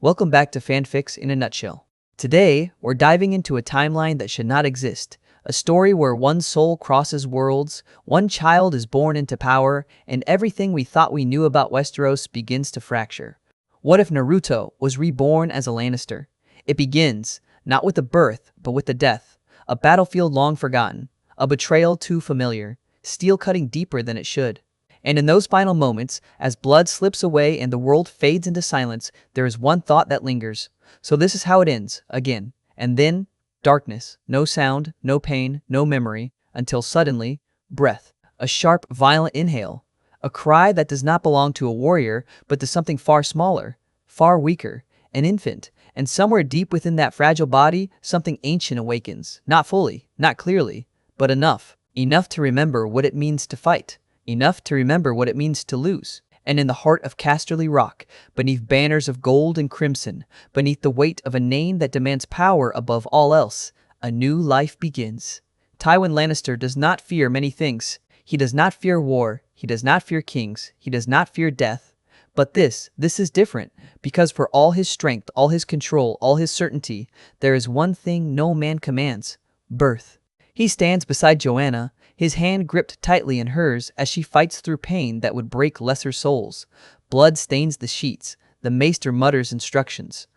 Welcome back to Fanfics in a Nutshell. Today, we're diving into a timeline that should not exist. A story where one soul crosses worlds, one child is born into power, and everything we thought we knew about Westeros begins to fracture. What if Naruto was reborn as a Lannister? It begins, not with the birth, but with the death. A battlefield long forgotten. A betrayal too familiar. Steel cutting deeper than it should. And in those final moments, as blood slips away and the world fades into silence, there is one thought that lingers. So this is how it ends, again. And then, darkness. No sound, no pain, no memory, until suddenly, breath. A sharp, violent inhale. A cry that does not belong to a warrior, but to something far smaller, far weaker, an infant. And somewhere deep within that fragile body, something ancient awakens. Not fully, not clearly, but enough. Enough to remember what it means to fight. Enough to remember what it means to lose. And in the heart of Casterly Rock, beneath banners of gold and crimson, beneath the weight of a name that demands power above all else, a new life begins. Tywin Lannister does not fear many things. He does not fear war. He does not fear kings. He does not fear death. But this is different, because for all his strength, all his control, all his certainty, there is one thing no man commands: birth. He stands beside Joanna, his hand gripped tightly in hers as she fights through pain that would break lesser souls. Blood stains the sheets. The maester mutters instructions.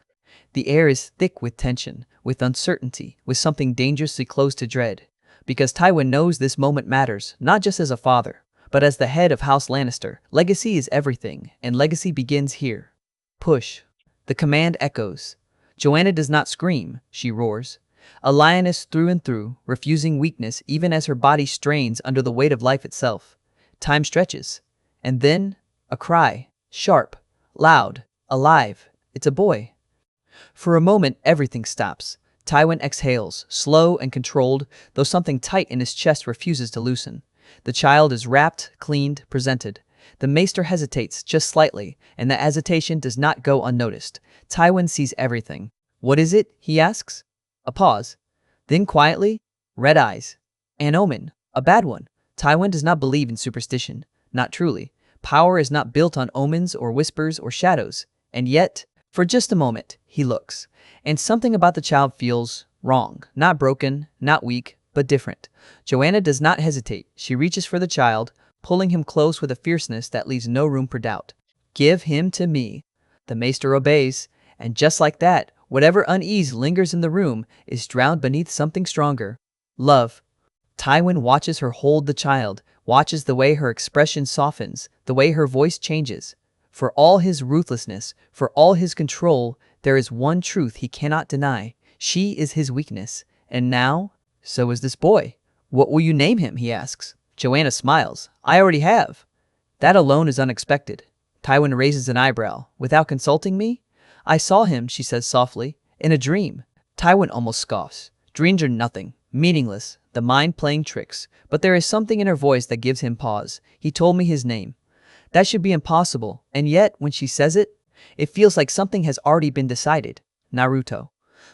The air is thick with tension, with uncertainty, with something dangerously close to dread. Because Tywin knows this moment matters, not just as a father, but as the head of House Lannister. Legacy is everything, and legacy begins here. Push. The command echoes. Joanna does not scream, she roars. A lioness through and through, refusing weakness even as her body strains under the weight of life itself. Time stretches. And then, a cry. Sharp. Loud. Alive. It's a boy. For a moment, everything stops. Tywin exhales, slow and controlled, though something tight in his chest refuses to loosen. The child is wrapped, cleaned, presented. The maester hesitates just slightly, and that hesitation does not go unnoticed. Tywin sees everything. What is it? He asks. A pause. Then quietly, red eyes. An omen. A bad one. Tywin does not believe in superstition. Not truly. Power is not built on omens or whispers or shadows. And yet, for just a moment, he looks. And something about the child feels wrong. Not broken, not weak, but different. Joanna does not hesitate. She reaches for the child, pulling him close with a fierceness that leaves no room for doubt. Give him to me. The maester obeys. And just like that, whatever unease lingers in the room is drowned beneath something stronger. Love. Tywin watches her hold the child, watches the way her expression softens, the way her voice changes. For all his ruthlessness, for all his control, there is one truth he cannot deny. She is his weakness. And now, so is this boy. What will you name him? He asks. Joanna smiles. I already have. That alone is unexpected. Tywin raises an eyebrow. Without consulting me? I saw him, she says softly, in a dream. Tywin almost scoffs. Dreams are nothing, meaningless, the mind playing tricks. But there is something in her voice that gives him pause. He told me his name. That should be impossible, and yet, when she says it, it feels like something has already been decided. Naruto.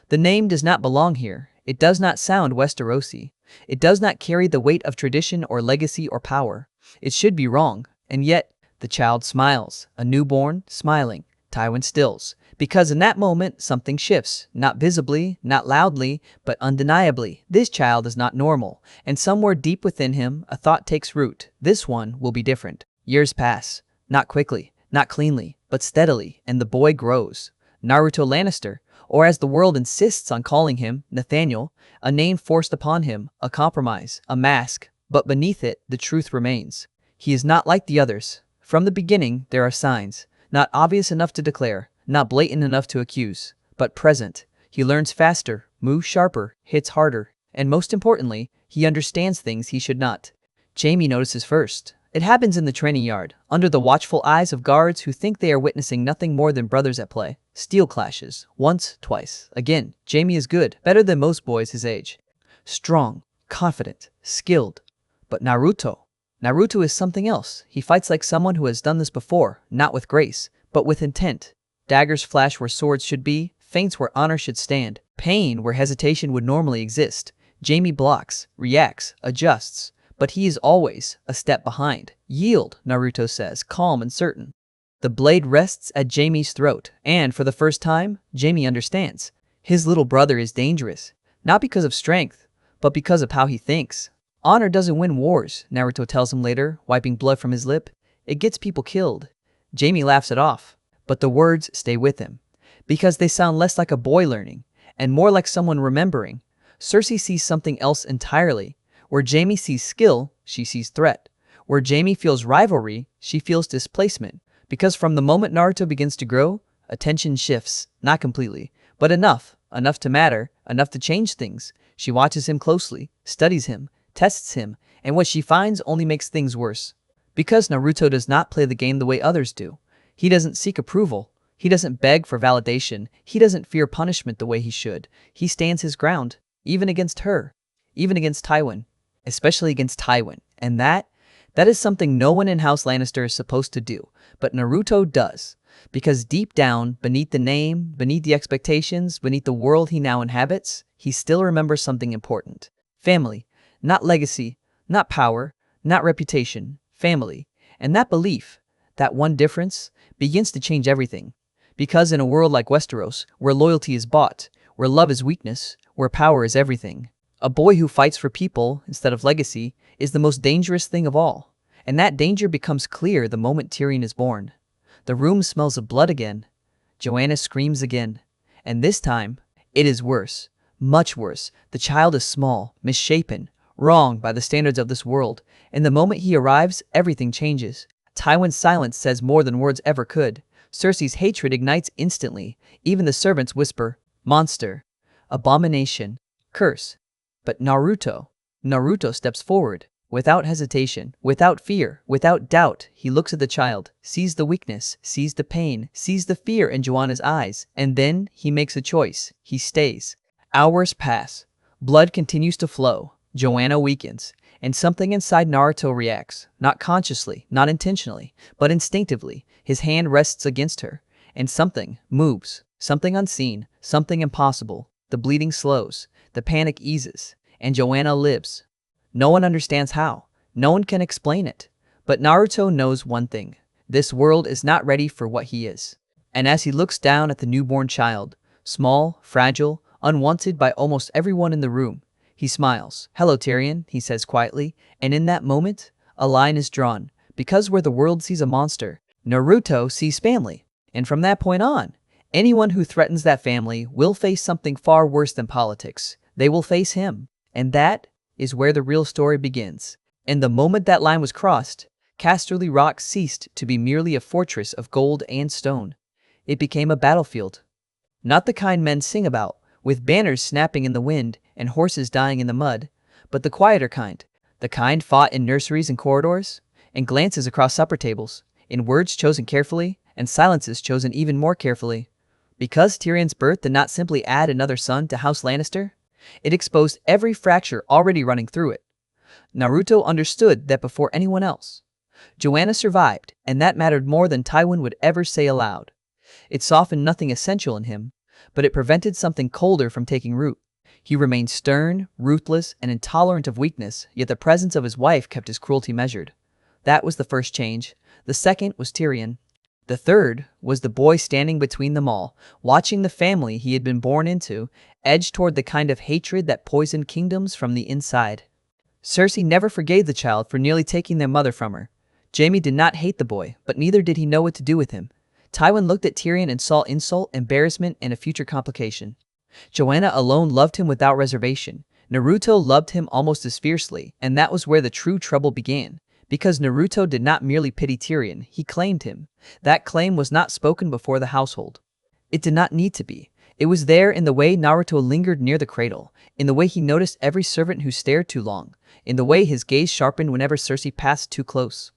The name does not belong here. It does not sound Westerosi. It does not carry the weight of tradition or legacy or power. It should be wrong, and yet, the child smiles, a newborn, smiling. Tywin stills. Because in that moment, something shifts. Not visibly, not loudly, but undeniably. This child is not normal. And somewhere deep within him, a thought takes root. This one will be different. Years pass. Not quickly, not cleanly, but steadily. And the boy grows. Naruto Lannister, or as the world insists on calling him, Nathaniel, a name forced upon him, a compromise, a mask. But beneath it, the truth remains. He is not like the others. From the beginning, there are signs. Not obvious enough to declare. Not blatant enough to accuse, but present. He learns faster, moves sharper, hits harder, and most importantly, he understands things he should not. Jaime notices first. It happens in the training yard, under the watchful eyes of guards who think they are witnessing nothing more than brothers at play. Steel clashes. Once, twice. Again, Jaime is good, better than most boys his age. Strong, confident, skilled. But Naruto is something else. He fights like someone who has done this before, not with grace, but with intent. Daggers flash where swords should be, feints where honor should stand, pain where hesitation would normally exist. Jaime blocks, reacts, adjusts, but he is always a step behind. Yield, Naruto says, calm and certain. The blade rests at Jaime's throat, and for the first time, Jaime understands. His little brother is dangerous, not because of strength, but because of how he thinks. Honor doesn't win wars, Naruto tells him later, wiping blood from his lip. It gets people killed. Jaime laughs it off, but the words stay with him, because they sound less like a boy learning, and more like someone remembering. Cersei sees something else entirely. Where Jaime sees skill, she sees threat. Where Jaime feels rivalry, she feels displacement. Because from the moment Naruto begins to grow, attention shifts, not completely, but enough to matter, enough to change things. She watches him closely, studies him, tests him, and what she finds only makes things worse. Because Naruto does not play the game the way others do. He doesn't seek approval. He doesn't beg for validation. He doesn't fear punishment the way he should. He stands his ground, even against her, even against Tywin, especially against Tywin. And that is something no one in House Lannister is supposed to do, but Naruto does. Because deep down, beneath the name, beneath the expectations, beneath the world he now inhabits, he still remembers something important. Family. Not legacy, not power, not reputation. Family. And that belief, that one difference, begins to change everything. Because in a world like Westeros, where loyalty is bought, where love is weakness, where power is everything, a boy who fights for people instead of legacy is the most dangerous thing of all. And that danger becomes clear the moment Tyrion is born. The room smells of blood again. Joanna screams again. And this time, it is worse. Much worse. The child is small, misshapen, wrong by the standards of this world. And the moment he arrives, everything changes. Tywin's silence says more than words ever could. Cersei's hatred ignites instantly. Even the servants whisper, monster, abomination, curse. But Naruto steps forward. Without hesitation, without fear, without doubt, he looks at the child, sees the weakness, sees the pain, sees the fear in Joanna's eyes, and then he makes a choice. He stays. Hours pass. Blood continues to flow. Joanna weakens, and something inside Naruto reacts, not consciously, not intentionally, but instinctively. His hand rests against her, and something moves, something unseen, something impossible. The bleeding slows, the panic eases, and Joanna lives. No one understands how. No one can explain it. But Naruto knows one thing. This world is not ready for what he is. And as he looks down at the newborn child, small, fragile, unwanted by almost everyone in the room, he smiles. Hello, Tyrion, he says quietly. And in that moment, a line is drawn. Because where the world sees a monster, Naruto sees family. And from that point on, anyone who threatens that family will face something far worse than politics. They will face him. And that is where the real story begins. And the moment that line was crossed, Casterly Rock ceased to be merely a fortress of gold and stone. It became a battlefield. Not the kind men sing about, with banners snapping in the wind and horses dying in the mud, but the quieter kind. The kind fought in nurseries and corridors, in glances across supper tables, in words chosen carefully, and silences chosen even more carefully. Because Tyrion's birth did not simply add another son to House Lannister, it exposed every fracture already running through it. Naruto understood that before anyone else. Joanna survived, and that mattered more than Tywin would ever say aloud. It softened nothing essential in him, but it prevented something colder from taking root. He remained stern, ruthless, and intolerant of weakness, yet the presence of his wife kept his cruelty measured. That was the first change. The second was Tyrion. The third was the boy standing between them all, watching the family he had been born into edge toward the kind of hatred that poisoned kingdoms from the inside. Cersei never forgave the child for nearly taking their mother from her. Jaime did not hate the boy, but neither did he know what to do with him. Tywin looked at Tyrion and saw insult, embarrassment, and a future complication. Joanna alone loved him without reservation. Naruto loved him almost as fiercely, and that was where the true trouble began. Because Naruto did not merely pity Tyrion, he claimed him. That claim was not spoken before the household. It did not need to be. It was there in the way Naruto lingered near the cradle, in the way he noticed every servant who stared too long, in the way his gaze sharpened whenever Cersei passed too close.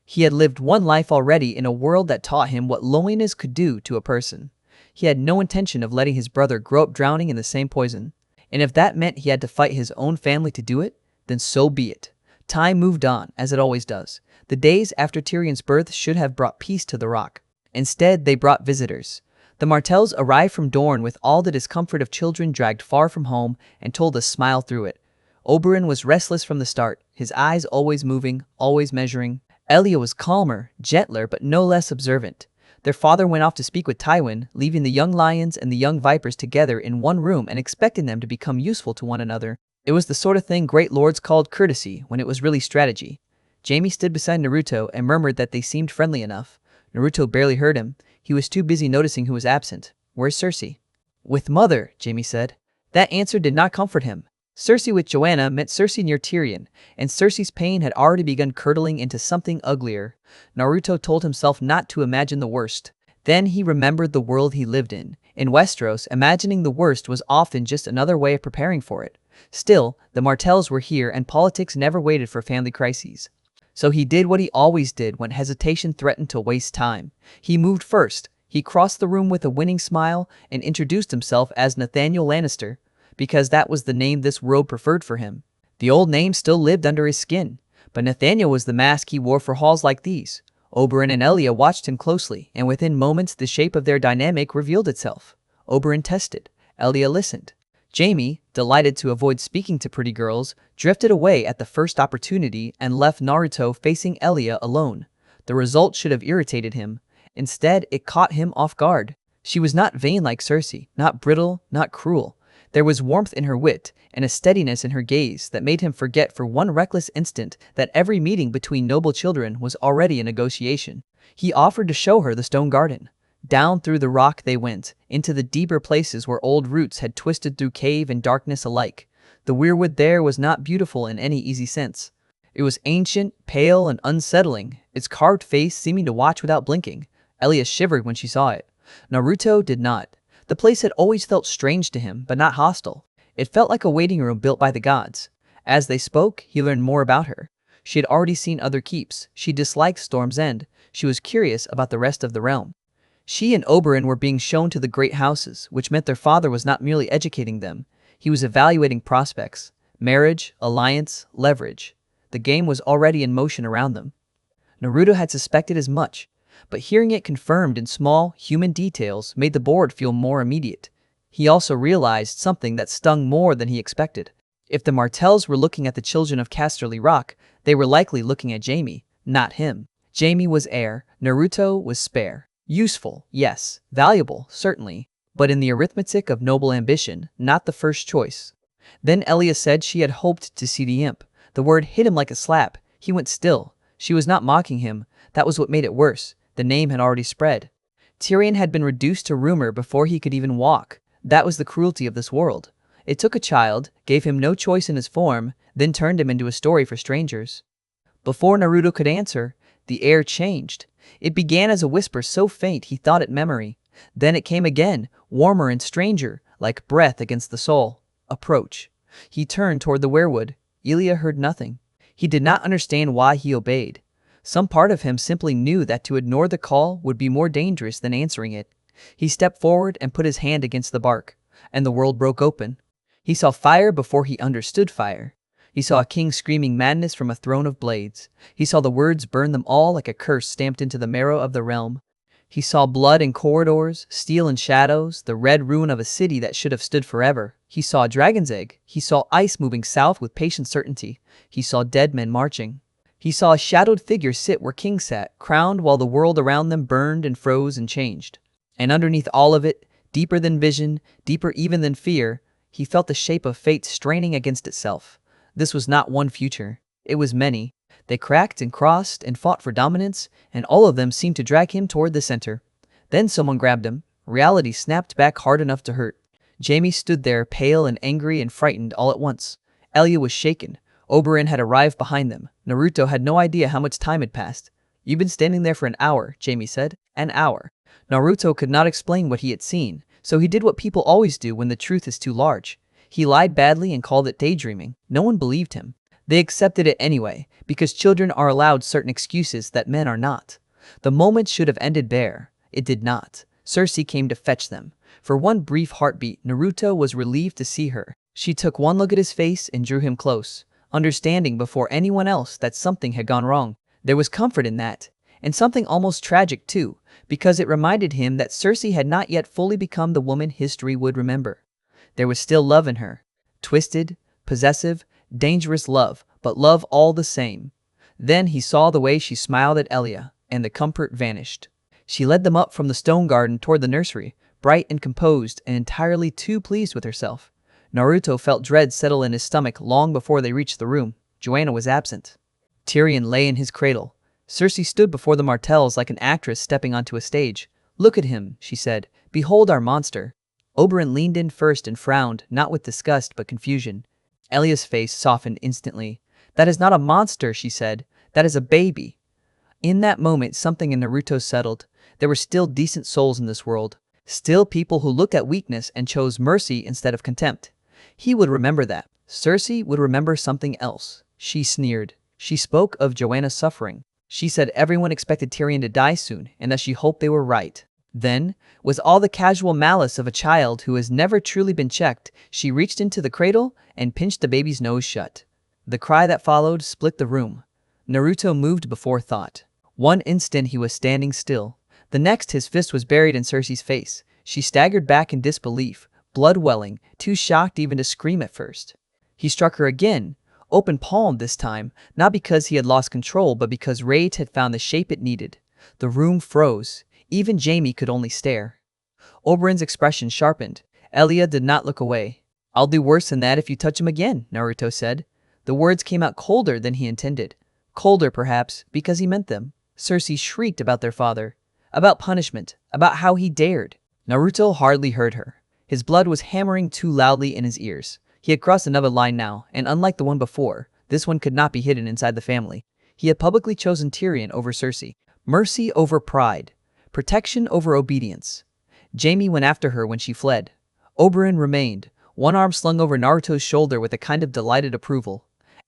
He had lived one life already in a world that taught him what loneliness could do to a person. He had no intention of letting his brother grow up drowning in the same poison. And if that meant he had to fight his own family to do it, then so be it. Time moved on, as it always does. The days after Tyrion's birth should have brought peace to the rock. Instead, they brought visitors. The Martells arrived from Dorne with all the discomfort of children dragged far from home and told a smile through it. Oberyn was restless from the start, his eyes always moving, always measuring. Elia was calmer, gentler, but no less observant. Their father went off to speak with Tywin, leaving the young lions and the young vipers together in one room and expecting them to become useful to one another. It was the sort of thing great lords called courtesy when it was really strategy. Jaime stood beside Naruto and murmured that they seemed friendly enough. Naruto barely heard him. He was too busy noticing who was absent. "Where's Cersei?" "With mother," Jaime said. That answer did not comfort him. Cersei with Joanna meant Cersei near Tyrion, and Cersei's pain had already begun curdling into something uglier. Naruto told himself not to imagine the worst. Then he remembered the world he lived in. In Westeros, imagining the worst was often just another way of preparing for it. Still, the Martells were here and politics never waited for family crises. So he did what he always did when hesitation threatened to waste time. He moved first. He crossed the room with a winning smile and introduced himself as Nathaniel Lannister, because that was the name this world preferred for him. The old name still lived under his skin, but Nathaniel was the mask he wore for halls like these. Oberyn and Elia watched him closely, and within moments the shape of their dynamic revealed itself. Oberyn tested. Elia listened. Jaime, delighted to avoid speaking to pretty girls, drifted away at the first opportunity and left Naruto facing Elia alone. The result should have irritated him. Instead, it caught him off guard. She was not vain like Cersei, not brittle, not cruel. There was warmth in her wit and a steadiness in her gaze that made him forget for one reckless instant that every meeting between noble children was already a negotiation. He offered to show her the stone garden. Down through the rock they went, into the deeper places where old roots had twisted through cave and darkness alike. The weirwood there was not beautiful in any easy sense. It was ancient, pale, and unsettling, its carved face seeming to watch without blinking. Elia shivered when she saw it. Naruto did not. The place had always felt strange to him, but not hostile. It felt like a waiting room built by the gods. As they spoke, he learned more about her. She had already seen other keeps. She disliked Storm's End. She was curious about the rest of the realm. She and Oberyn were being shown to the great houses, which meant their father was not merely educating them. He was evaluating prospects, marriage, alliance, leverage. The game was already in motion around them. Naruto had suspected as much, but hearing it confirmed in small, human details made the board feel more immediate. He also realized something that stung more than he expected. If the Martells were looking at the children of Casterly Rock, they were likely looking at Jaime, not him. Jaime was heir, Naruto was spare. Useful, yes. Valuable, certainly. But in the arithmetic of noble ambition, not the first choice. Then Elia said she had hoped to see the imp. The word hit him like a slap. He went still. She was not mocking him. That was what made it worse. The name had already spread. Tyrion had been reduced to rumor before he could even walk. That was the cruelty of this world. It took a child, gave him no choice in his form, then turned him into a story for strangers. Before Naruto could answer, the air changed. It began as a whisper so faint he thought it memory. Then it came again, warmer and stranger, like breath against the soul. Approach. He turned toward the weirwood. Elia heard nothing. He did not understand why he obeyed. Some part of him simply knew that to ignore the call would be more dangerous than answering it. He stepped forward and put his hand against the bark, and the world broke open. He saw fire before he understood fire. He saw a king screaming madness from a throne of blades. He saw the words burn them all like a curse stamped into the marrow of the realm. He saw blood in corridors, steel in shadows, the red ruin of a city that should have stood forever. He saw a dragon's egg. He saw ice moving south with patient certainty. He saw dead men marching. He saw a shadowed figure sit where kings sat, crowned while the world around them burned and froze and changed. And underneath all of it, deeper than vision, deeper even than fear, he felt the shape of fate straining against itself. This was not one future. It was many. They cracked and crossed and fought for dominance, and all of them seemed to drag him toward the center. Then someone grabbed him. Reality snapped back hard enough to hurt. Jaime stood there, pale and angry and frightened all at once. Elia was shaken. Oberyn had arrived behind them. Naruto had no idea how much time had passed. "You've been standing there for an hour," Jaime said. An hour. Naruto could not explain what he had seen, so he did what people always do when the truth is too large. He lied badly and called it daydreaming. No one believed him. They accepted it anyway, because children are allowed certain excuses that men are not. The moment should have ended there. It did not. Cersei came to fetch them. For one brief heartbeat, Naruto was relieved to see her. She took one look at his face and drew him close, understanding before anyone else that something had gone wrong. There was comfort in that, and something almost tragic too, because it reminded him that Cersei had not yet fully become the woman history would remember. There was still love in her. Twisted, possessive, dangerous love, but love all the same. Then he saw the way she smiled at Elia, and the comfort vanished. She led them up from the stone garden toward the nursery, bright and composed and entirely too pleased with herself. Naruto felt dread settle in his stomach long before they reached the room. Joanna was absent. Tyrion lay in his cradle. Cersei stood before the Martells like an actress stepping onto a stage. "Look at him," she said. "Behold our monster." Oberyn leaned in first and frowned, not with disgust but confusion. Elia's face softened instantly. "That is not a monster," she said. "That is a baby." In that moment, something in Naruto settled. There were still decent souls in this world. Still people who looked at weakness and chose mercy instead of contempt. He would remember that. Cersei would remember something else. She sneered. She spoke of Joanna's suffering. She said everyone expected Tyrion to die soon, and that she hoped they were right. Then, with all the casual malice of a child who has never truly been checked, she reached into the cradle and pinched the baby's nose shut. The cry that followed split the room. Naruto moved before thought. One instant he was standing still. The next his fist was buried in Cersei's face. She staggered back in disbelief, blood welling, too shocked even to scream at first. He struck her again, open palmed this time, not because he had lost control but because rage had found the shape it needed. The room froze. Even Jaime could only stare. Oberyn's expression sharpened. Elia did not look away. "I'll do worse than that if you touch him again," Naruto said. The words came out colder than he intended. Colder, perhaps, because he meant them. Cersei shrieked about their father, about punishment, about how he dared. Naruto hardly heard her. His blood was hammering too loudly in his ears. He had crossed another line now, and unlike the one before, this one could not be hidden inside the family. He had publicly chosen Tyrion over Cersei, mercy over pride, protection over obedience. Jaime went after her when she fled. Oberyn remained, one arm slung over Naruto's shoulder with a kind of delighted approval.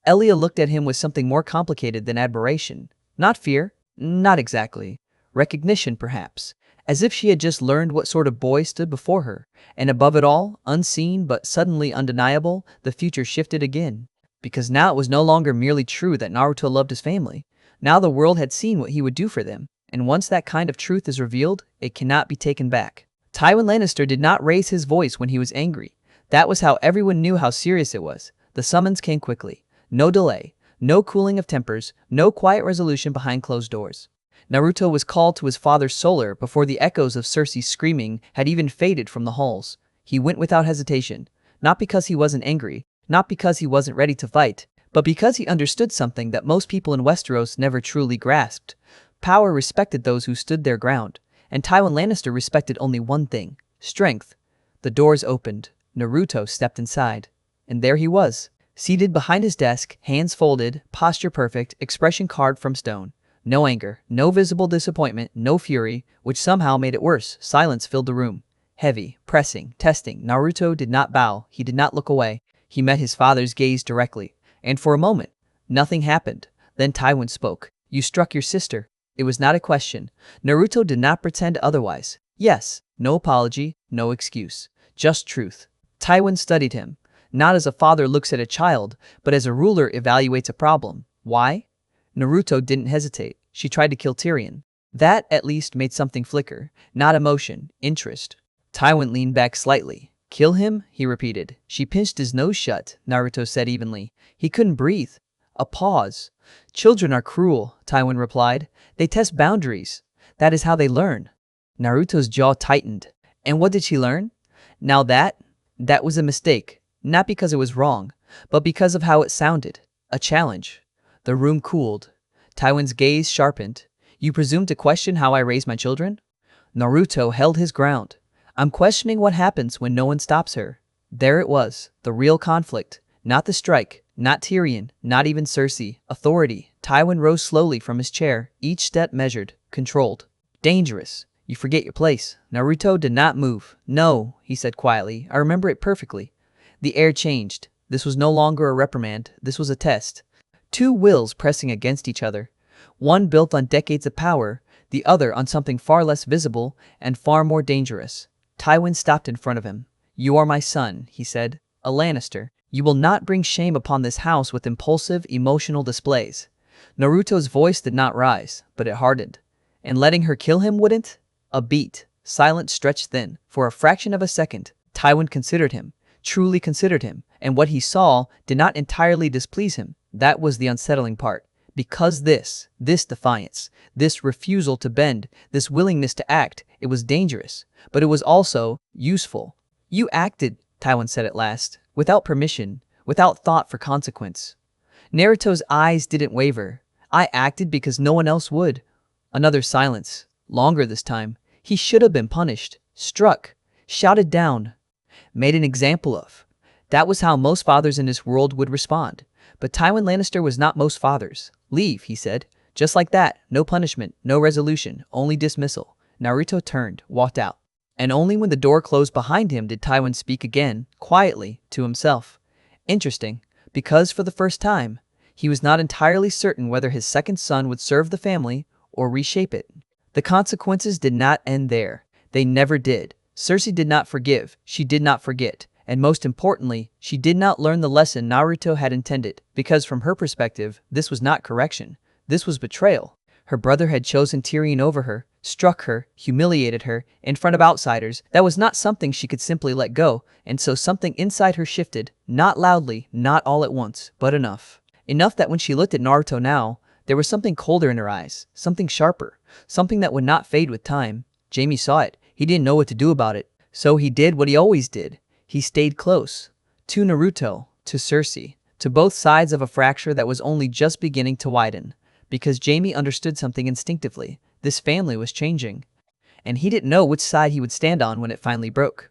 Elia looked at him with something more complicated than admiration. Not fear, not exactly. Recognition, perhaps. As if she had just learned what sort of boy stood before her. And above it all, unseen but suddenly undeniable, the future shifted again. Because now it was no longer merely true that Naruto loved his family. Now the world had seen what he would do for them. And once that kind of truth is revealed, it cannot be taken back. Tywin Lannister did not raise his voice when he was angry. That was how everyone knew how serious it was. The summons came quickly. No delay. No cooling of tempers. No quiet resolution behind closed doors. Naruto was called to his father's solar before the echoes of Cersei's screaming had even faded from the halls. He went without hesitation. Not because he wasn't angry. Not because he wasn't ready to fight. But because he understood something that most people in Westeros never truly grasped. Power respected those who stood their ground, and Tywin Lannister respected only one thing: strength. The doors opened. Naruto stepped inside. And there he was, seated behind his desk, hands folded, posture perfect, expression carved from stone. No anger, no visible disappointment, no fury, which somehow made it worse. Silence filled the room. Heavy, pressing, testing. Naruto did not bow. He did not look away. He met his father's gaze directly. And for a moment, nothing happened. Then Tywin spoke. "You struck your sister." It was not a question. Naruto did not pretend otherwise. Yes, no apology, no excuse. Just truth. Tywin studied him. Not as a father looks at a child, but as a ruler evaluates a problem. Why? Naruto didn't hesitate. She tried to kill Tyrion. That, at least, made something flicker. Not emotion, interest. Tywin leaned back slightly. "Kill him?" he repeated. "She pinched his nose shut," Naruto said evenly. He couldn't breathe. A pause. "Children are cruel," Tywin replied. "They test boundaries. That is how they learn." Naruto's jaw tightened. And what did she learn? Now that was a mistake. Not because it was wrong, but because of how it sounded. A challenge. The room cooled. Tywin's gaze sharpened. "You presume to question how I raise my children?" Naruto held his ground. "I'm questioning what happens when no one stops her." There it was, the real conflict. Not the strike, not Tyrion, not even Cersei. Authority. Tywin rose slowly from his chair, each step measured, controlled. "Dangerous. You forget your place." Naruto did not move. "No," he said quietly. "I remember it perfectly." The air changed. This was no longer a reprimand. This was a test. Two wills pressing against each other. One built on decades of power, the other on something far less visible and far more dangerous. Tywin stopped in front of him. "You are my son," he said. "A Lannister. You will not bring shame upon this house with impulsive, emotional displays." Naruto's voice did not rise, but it hardened. And letting her kill him wouldn't? A beat. Silence stretched thin. For a fraction of a second, Tywin considered him, truly considered him, and what he saw did not entirely displease him. That was the unsettling part. Because this defiance, this refusal to bend, this willingness to act, it was dangerous, but it was also useful. You acted, Tywin said at last, without permission, without thought for consequence. Naruto's eyes didn't waver. I acted because no one else would. Another silence, longer this time. He should have been punished, struck, shouted down, made an example of. That was how most fathers in this world would respond. But Tywin Lannister was not most fathers. Leave, he said. Just like that, no punishment, no resolution, only dismissal. Naruto turned, walked out. And only when the door closed behind him did Tywin speak again, quietly, to himself. Interesting, because for the first time, he was not entirely certain whether his second son would serve the family or reshape it. The consequences did not end there. They never did. Cersei did not forgive, she did not forget, and most importantly, she did not learn the lesson Naruto had intended, because from her perspective, this was not correction. This was betrayal. Her brother had chosen Tyrion over her, struck her, humiliated her, in front of outsiders. That was not something she could simply let go, and so something inside her shifted, not loudly, not all at once, but enough. Enough that when she looked at Naruto now, there was something colder in her eyes, something sharper, something that would not fade with time. Jaime saw it. He didn't know what to do about it, so he did what he always did. He stayed close. To Naruto, to Cersei, to both sides of a fracture that was only just beginning to widen. Because Jaime understood something instinctively. This family was changing. And he didn't know which side he would stand on when it finally broke.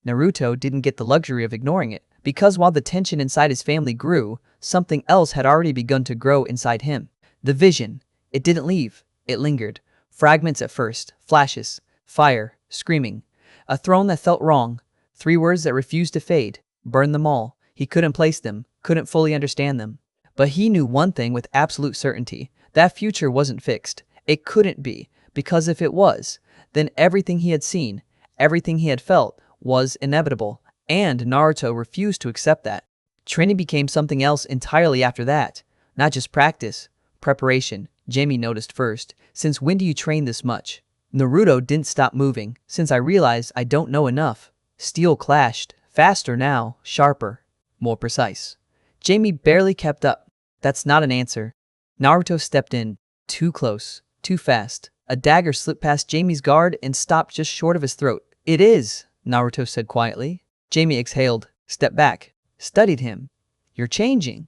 Naruto didn't get the luxury of ignoring it, because while the tension inside his family grew, something else had already begun to grow inside him. The vision. It didn't leave. It lingered. Fragments at first. Flashes. Fire. Screaming. A throne that felt wrong. 3 words that refused to fade. Burn them all. He couldn't place them. Couldn't fully understand them. But he knew one thing with absolute certainty. That future wasn't fixed. It couldn't be. Because if it was, then everything he had seen, everything he had felt, was inevitable. And Naruto refused to accept that. Training became something else entirely after that. Not just practice. Preparation. Jaime noticed first. Since when do you train this much? Naruto didn't stop moving. Since I realized I don't know enough. Steel clashed. Faster now. Sharper. More precise. Jaime barely kept up. That's not an answer. Naruto stepped in. Too close. Too fast. A dagger slipped past Jaime's guard and stopped just short of his throat. It is, Naruto said quietly. Jaime exhaled. Stepped back. Studied him. You're changing.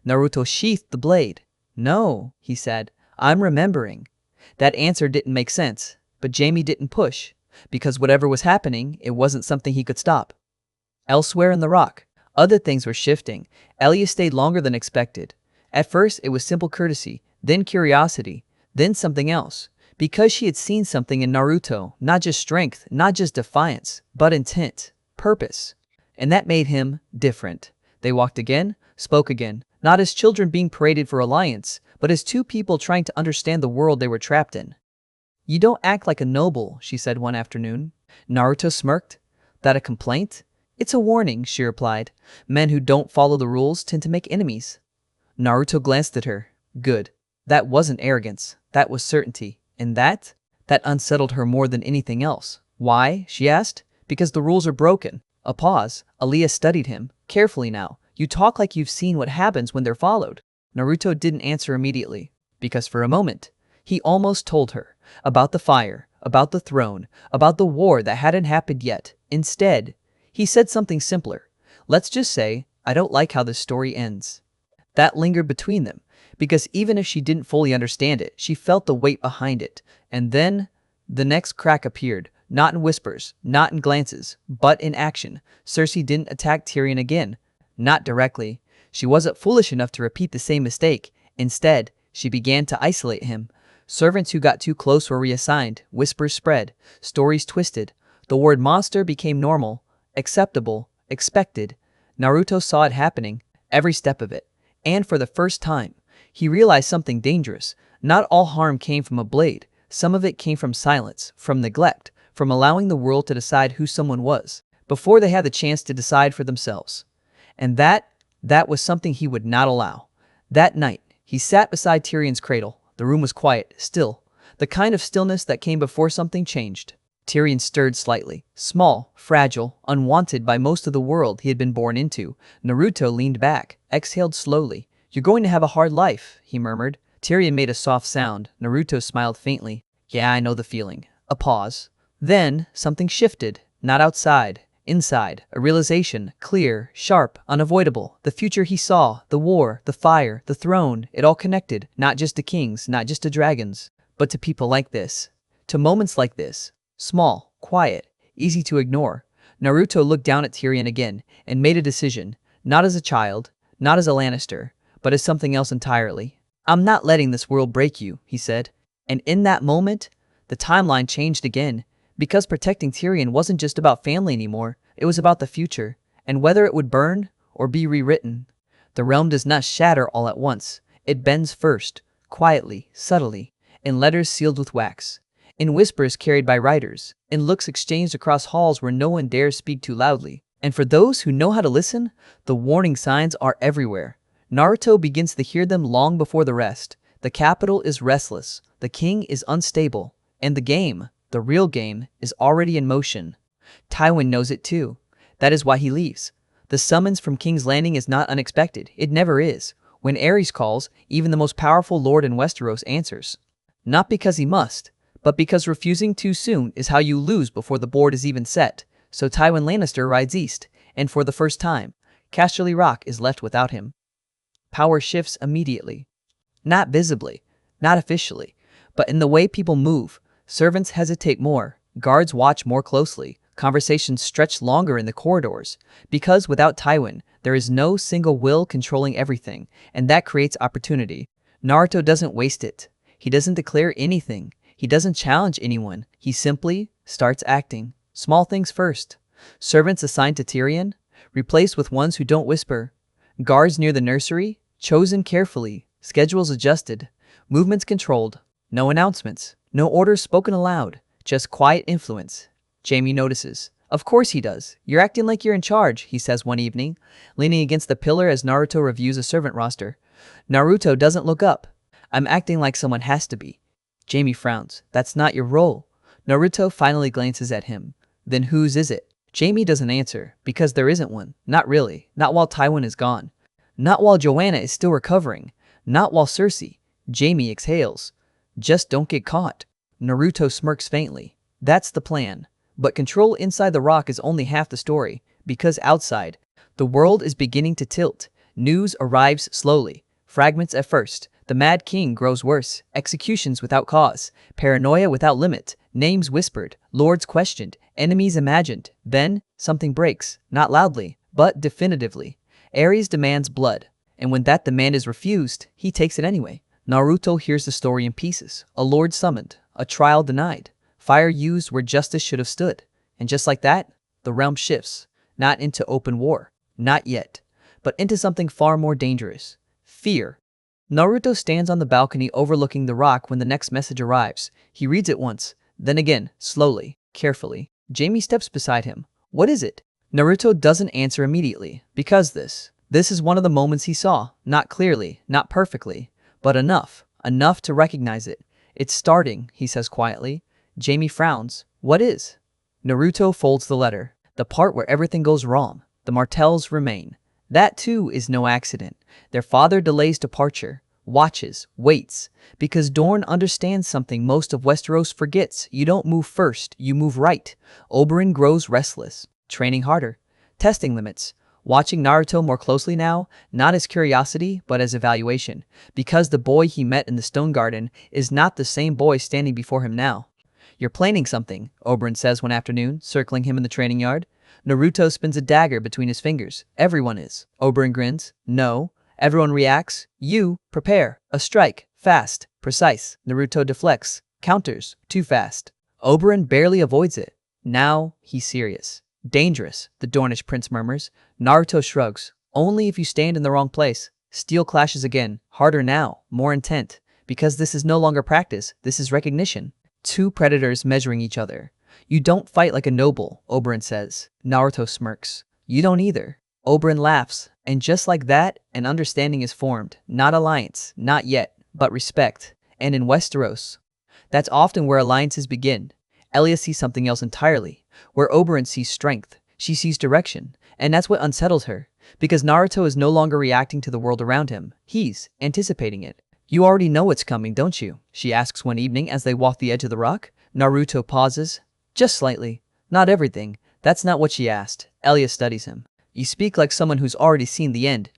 Naruto sheathed the blade. No, he said. I'm remembering. That answer didn't make sense, but Jaime didn't push, because whatever was happening, it wasn't something he could stop. Elsewhere in the rock, other things were shifting. Elia stayed longer than expected. At first, it was simple courtesy, then curiosity, then something else. Because she had seen something in Naruto, not just strength, not just defiance, but intent, purpose. And that made him different. They walked again, spoke again, not as children being paraded for alliance, but as two people trying to understand the world they were trapped in. You don't act like a noble, she said one afternoon. Naruto smirked. That a complaint? It's a warning, she replied. Men who don't follow the rules tend to make enemies. Naruto glanced at her. Good. That wasn't arrogance. That was certainty. And that unsettled her more than anything else. Why? She asked. Because the rules are broken. A pause. Aaliyah studied him. Carefully now. You talk like you've seen what happens when they're followed. Naruto didn't answer immediately. Because for a moment, he almost told her. About the fire. About the throne. About the war that hadn't happened yet. Instead, he said something simpler. Let's just say, I don't like how this story ends. That lingered between them. Because even if she didn't fully understand it, she felt the weight behind it. And then, the next crack appeared. Not in whispers, not in glances, but in action. Cersei didn't attack Tyrion again. Not directly. She wasn't foolish enough to repeat the same mistake. Instead, she began to isolate him. Servants who got too close were reassigned. Whispers spread. Stories twisted. The word monster became normal, acceptable, expected. Naruto saw it happening, every step of it. And for the first time, he realized something dangerous. Not all harm came from a blade. Some of it came from silence, from neglect, from allowing the world to decide who someone was, before they had the chance to decide for themselves. And that was something he would not allow. That night, he sat beside Tyrion's cradle. The room was quiet, still. The kind of stillness that came before something changed. Tyrion stirred slightly. Small, fragile, unwanted by most of the world he had been born into. Naruto leaned back, exhaled slowly. You're going to have a hard life, he murmured. Tyrion made a soft sound. Naruto smiled faintly. Yeah, I know the feeling. A pause. Then, something shifted. Not outside. Inside. A realization. Clear, sharp, unavoidable. The future he saw. The war. The fire. The throne. It all connected. Not just to kings. Not just to dragons. But to people like this. To moments like this. Small. Quiet. Easy to ignore. Naruto looked down at Tyrion again and made a decision. Not as a child. Not as a Lannister. But as something else entirely. I'm not letting this world break you, he said. And in that moment, the timeline changed again, because protecting Tyrion wasn't just about family anymore, it was about the future, and whether it would burn or be rewritten. The realm does not shatter all at once. It bends first, quietly, subtly, in letters sealed with wax, in whispers carried by riders, in looks exchanged across halls where no one dares speak too loudly. And for those who know how to listen, the warning signs are everywhere. Naruto begins to hear them long before the rest. The capital is restless, the king is unstable, and the game, the real game, is already in motion. Tywin knows it too. That is why he leaves. The summons from King's Landing is not unexpected. It never is. When Ares calls, even the most powerful lord in Westeros answers. Not because he must, but because refusing too soon is how you lose before the board is even set. So Tywin Lannister rides east, and for the first time, Casterly Rock is left without him. Power shifts immediately. Not visibly, not officially, but in the way people move. Servants hesitate more, guards watch more closely, conversations stretch longer in the corridors. Because without Tywin, there is no single will controlling everything, and that creates opportunity. Naruto doesn't waste it. He doesn't declare anything. He doesn't challenge anyone. He simply starts acting. Small things first. Servants assigned to Tyrion, replaced with ones who don't whisper. Guards near the nursery, chosen carefully, schedules adjusted, movements controlled, no announcements, no orders spoken aloud, just quiet influence. Jaime notices. Of course he does. You're acting like you're in charge, he says one evening, leaning against the pillar as Naruto reviews a servant roster. Naruto doesn't look up. I'm acting like someone has to be. Jaime frowns. That's not your role. Naruto finally glances at him. Then whose is it? Jaime doesn't answer, because there isn't one. Not really. Not while Tywin is gone. Not while Joanna is still recovering. Not while Cersei. Jaime exhales. Just don't get caught. Naruto smirks faintly. That's the plan. But control inside the rock is only half the story, because outside, the world is beginning to tilt. News arrives slowly. Fragments at first. The Mad King grows worse. Executions without cause. Paranoia without limit. Names whispered. Lords questioned. Enemies imagined. Then, something breaks. Not loudly, but definitively. Ares demands blood. And when that demand is refused, he takes it anyway. Naruto hears the story in pieces. A lord summoned. A trial denied. Fire used where justice should have stood. And just like that, the realm shifts. Not into open war. Not yet. But into something far more dangerous. Fear. Naruto stands on the balcony overlooking the rock when the next message arrives. He reads it once, then again, slowly, carefully. Jaime steps beside him. What is it? Naruto doesn't answer immediately, because this is one of the moments he saw. Not clearly, not perfectly, but enough to recognize it. It's starting, he says quietly. Jaime frowns. What is? Naruto folds the letter. The part where everything goes wrong. The Martells remain. That too is no accident. Their father delays departure, watches, waits, because Dorne understands something most of Westeros forgets. You don't move first, you move right. Oberyn grows restless, training harder, testing limits, watching Naruto more closely now, not as curiosity, but as evaluation, because the boy he met in the Stone Garden is not the same boy standing before him now. You're planning something, Oberyn says one afternoon, circling him in the training yard. Naruto spins a dagger between his fingers. Everyone is. Oberyn grins. No. Everyone reacts. You. Prepare. A strike. Fast. Precise. Naruto deflects. Counters. Too fast. Oberyn barely avoids it. Now, he's serious. Dangerous, the Dornish prince murmurs. Naruto shrugs. Only if you stand in the wrong place. Steel clashes again. Harder now. More intent. Because this is no longer practice. This is recognition. Two predators measuring each other. You don't fight like a noble, Oberyn says. Naruto smirks. You don't either. Oberyn laughs, and just like that, an understanding is formed. Not alliance, not yet, but respect. And in Westeros, that's often where alliances begin. Elia sees something else entirely. Where Oberyn sees strength, she sees direction. And that's what unsettles her. Because Naruto is no longer reacting to the world around him. He's anticipating it. You already know what's coming, don't you? She asks one evening as they walk the edge of the rock. Naruto pauses. Just slightly. Not everything. That's not what she asked. Elia studies him. You speak like someone who's already seen the end.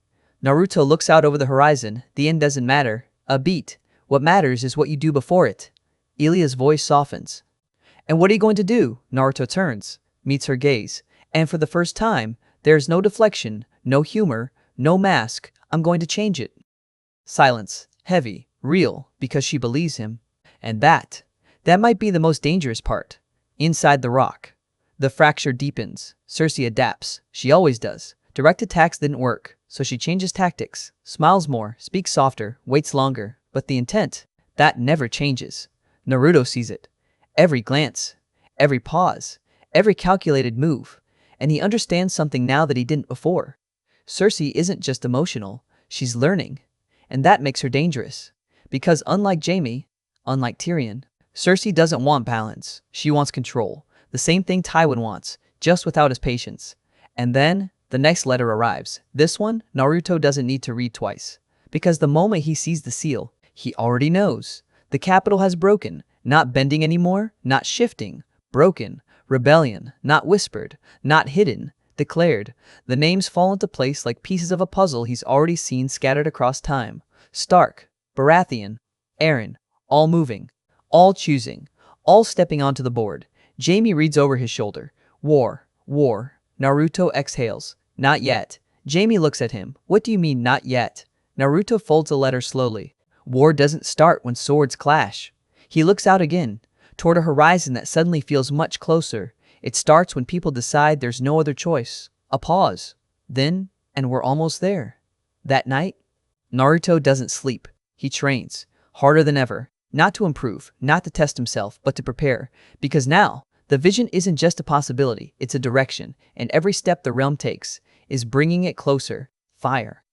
Naruto looks out over the horizon. The end doesn't matter. A beat. What matters is what you do before it. Elia's voice softens. And what are you going to do? Naruto turns, meets her gaze, and for the first time, there's no deflection, no humor, no mask. I'm going to change it. Silence. Heavy. Real. Because she believes him. And that might be the most dangerous part. Inside the rock. The fracture deepens. Cersei adapts. She always does. Direct attacks didn't work, so she changes tactics. Smiles more, speaks softer, waits longer. But the intent, that never changes. Naruto sees it. Every glance, every pause, every calculated move. And he understands something now that he didn't before. Cersei isn't just emotional, she's learning. And that makes her dangerous. Because unlike Jaime, unlike Tyrion, Cersei doesn't want balance. She wants control. The same thing Tywin wants, just without his patience. And then, the next letter arrives. This one, Naruto doesn't need to read twice. Because the moment he sees the seal, he already knows. The capital has broken. Not bending anymore, not shifting. Broken. Rebellion. Not whispered. Not hidden. Declared. The names fall into place like pieces of a puzzle he's already seen scattered across time. Stark. Baratheon. Eren. All moving. All choosing. All stepping onto the board. Jaime reads over his shoulder. War. War. Naruto exhales. Not yet. Jaime looks at him. What do you mean, not yet? Naruto folds the letter slowly. War doesn't start when swords clash. He looks out again, toward a horizon that suddenly feels much closer. It starts when people decide there's no other choice. A pause. Then, and we're almost there. That night, Naruto doesn't sleep. He trains. Harder than ever. Not to improve, not to test himself, but to prepare. Because now, the vision isn't just a possibility, it's a direction. And every step the realm takes is bringing it closer. Fire.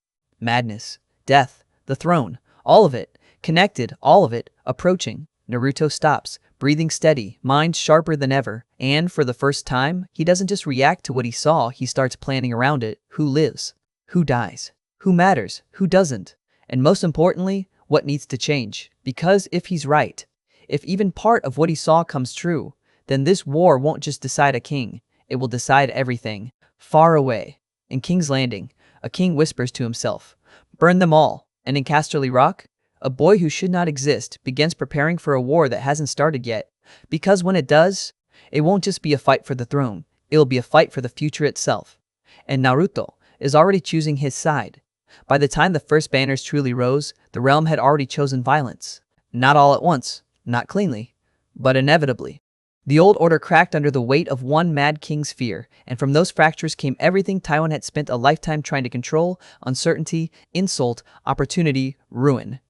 Madness. Death. The throne. All of it. Connected. All of it. Approaching. Naruto stops, breathing steady, mind sharper than ever. And for the first time, he doesn't just react to what he saw, he starts planning around it. Who lives? Who dies? Who matters? Who doesn't? And most importantly, what needs to change? Because if he's right, if even part of what he saw comes true, then this war won't just decide a king, it will decide everything. Far away, in King's Landing, a king whispers to himself, burn them all. And in Casterly Rock, a boy who should not exist begins preparing for a war that hasn't started yet. Because when it does, it won't just be a fight for the throne, it'll be a fight for the future itself. And Naruto is already choosing his side. By the time the first banners truly rose, the realm had already chosen violence. Not all at once, not cleanly, but inevitably. The old order cracked under the weight of one mad king's fear, and from those fractures came everything Tywin had spent a lifetime trying to control: uncertainty, insult, opportunity, ruin.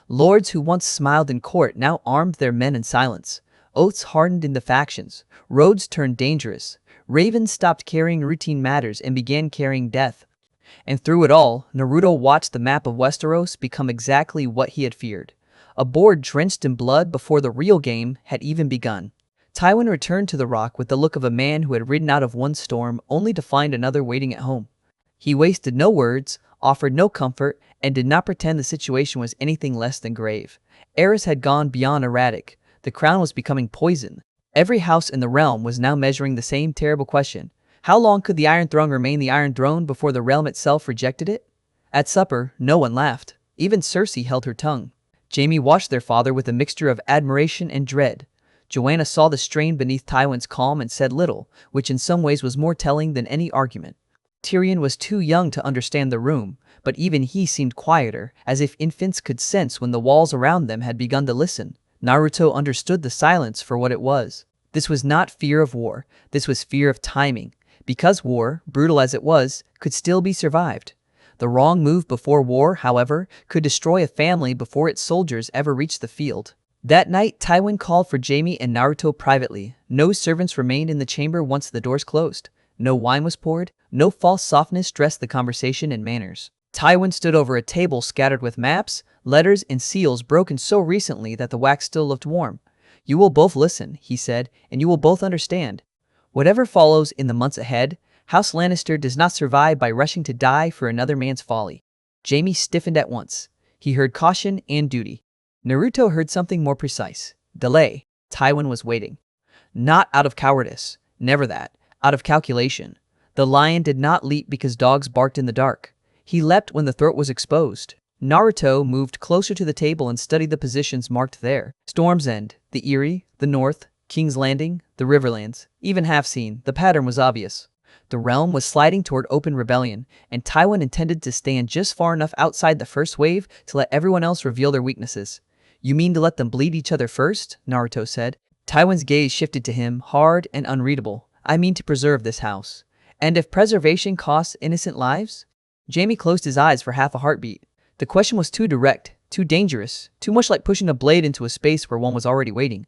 Lords who once smiled in court now armed their men in silence. Oaths hardened in the factions. Roads turned dangerous. Ravens stopped carrying routine matters and began carrying death. And through it all, Naruto watched the map of Westeros become exactly what he had feared. A board drenched in blood before the real game had even begun. Tywin returned to the rock with the look of a man who had ridden out of one storm only to find another waiting at home. He wasted no words, offered no comfort, and did not pretend the situation was anything less than grave. Eris had gone beyond erratic. The crown was becoming poison. Every house in the realm was now measuring the same terrible question. How long could the Iron Throne remain the Iron Throne before the realm itself rejected it? At supper, no one laughed. Even Cersei held her tongue. Jaime watched their father with a mixture of admiration and dread. Joanna saw the strain beneath Tywin's calm and said little, which in some ways was more telling than any argument. Tyrion was too young to understand the room, but even he seemed quieter, as if infants could sense when the walls around them had begun to listen. Naruto understood the silence for what it was. This was not fear of war, this was fear of timing. Because war, brutal as it was, could still be survived. The wrong move before war, however, could destroy a family before its soldiers ever reached the field. That night, Tywin called for Jaime and Naruto privately. No servants remained in the chamber once the doors closed. No wine was poured. No false softness dressed the conversation and manners. Tywin stood over a table scattered with maps, letters, and seals broken so recently that the wax still looked warm. You will both listen, he said, and you will both understand. Whatever follows in the months ahead, House Lannister does not survive by rushing to die for another man's folly. Jaime stiffened at once. He heard caution and duty. Naruto heard something more precise. Delay. Tywin was waiting. Not out of cowardice. Never that. Out of calculation. The lion did not leap because dogs barked in the dark. He leapt when the throat was exposed. Naruto moved closer to the table and studied the positions marked there. Storm's End, the Eyrie, the North, King's Landing, the Riverlands. Even half-seen, the pattern was obvious. The realm was sliding toward open rebellion, and Tywin intended to stand just far enough outside the first wave to let everyone else reveal their weaknesses. "You mean to let them bleed each other first?" Naruto said. Tywin's gaze shifted to him, hard and unreadable. "I mean to preserve this house. And if preservation costs innocent lives?" Jaime closed his eyes for half a heartbeat. The question was too direct, too dangerous, too much like pushing a blade into a space where one was already waiting.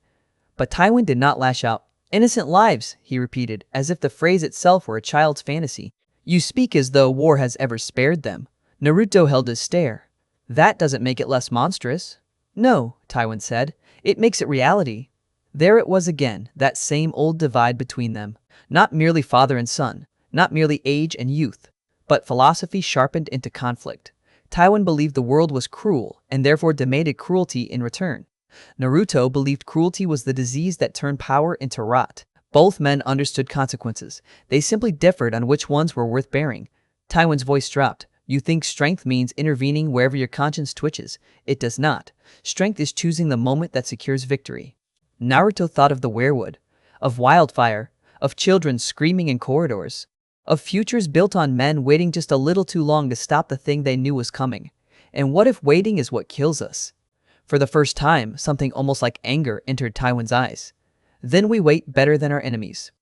But Tywin did not lash out. "Innocent lives," he repeated, as if the phrase itself were a child's fantasy. "You speak as though war has ever spared them." Naruto held his stare. "That doesn't make it less monstrous." "No," Tywin said. "It makes it reality." There it was again, that same old divide between them. Not merely father and son, not merely age and youth, but philosophy sharpened into conflict. Tywin believed the world was cruel and therefore demanded cruelty in return. Naruto believed cruelty was the disease that turned power into rot. Both men understood consequences. They simply differed on which ones were worth bearing. Tywin's voice dropped. "You think strength means intervening wherever your conscience twitches. It does not. Strength is choosing the moment that secures victory." Naruto thought of the weirwood, of wildfire, of children screaming in corridors, of futures built on men waiting just a little too long to stop the thing they knew was coming. And what if waiting is what kills us? For the first time, something almost like anger entered Tywin's eyes. "Then we wait better than our enemies."